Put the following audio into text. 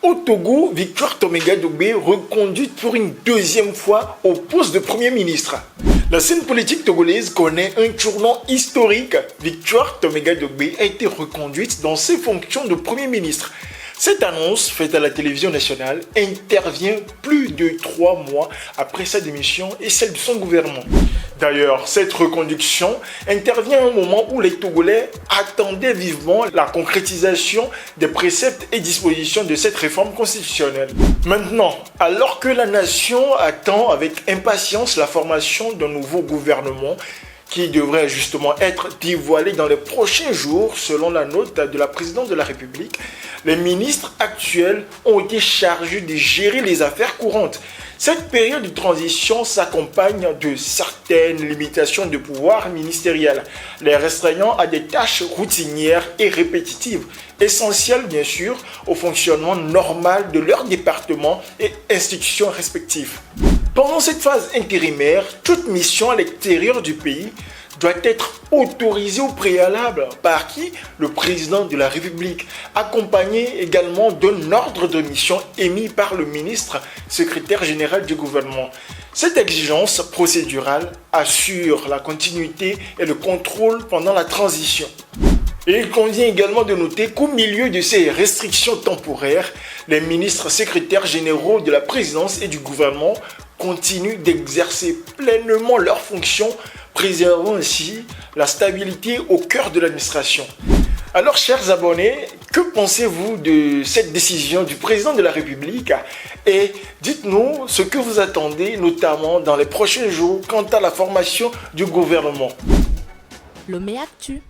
Au Togo, Victoire Toméga-Dogbé reconduite pour une deuxième fois au poste de Premier ministre. La scène politique togolaise connaît un tournant historique. Victoire Toméga-Dogbé a été reconduite dans ses fonctions de Premier ministre. Cette annonce, faite à la télévision nationale, intervient plus de 3 mois après sa démission et celle de son gouvernement. D'ailleurs, cette reconduction intervient à un moment où les Togolais attendaient vivement la concrétisation des préceptes et dispositions de cette réforme constitutionnelle. Maintenant, alors que la nation attend avec impatience la formation d'un nouveau gouvernement, qui devrait justement être dévoilé dans les prochains jours selon la note de la présidente de la République, les ministres actuels ont été chargés de gérer les affaires courantes. Cette période de transition s'accompagne de certaines limitations de pouvoir ministériel, les restreignant à des tâches routinières et répétitives, essentielles bien sûr au fonctionnement normal de leurs départements et institutions respectives. Pendant cette phase intérimaire, toute mission à l'extérieur du pays doit être autorisée au préalable par qui? Le président de la République, accompagné également d'un ordre de mission émis par le ministre secrétaire général du gouvernement. Cette exigence procédurale assure la continuité et le contrôle pendant la transition. Et il convient également de noter qu'au milieu de ces restrictions temporaires, les ministres secrétaires généraux de la présidence et du gouvernement continuent d'exercer pleinement leurs fonctions, préservant ainsi la stabilité au cœur de l'administration. Alors, chers abonnés, que pensez-vous de cette décision du président de la République? Et dites-nous ce que vous attendez, notamment dans les prochains jours, quant à la formation du gouvernement. Lomé Actu.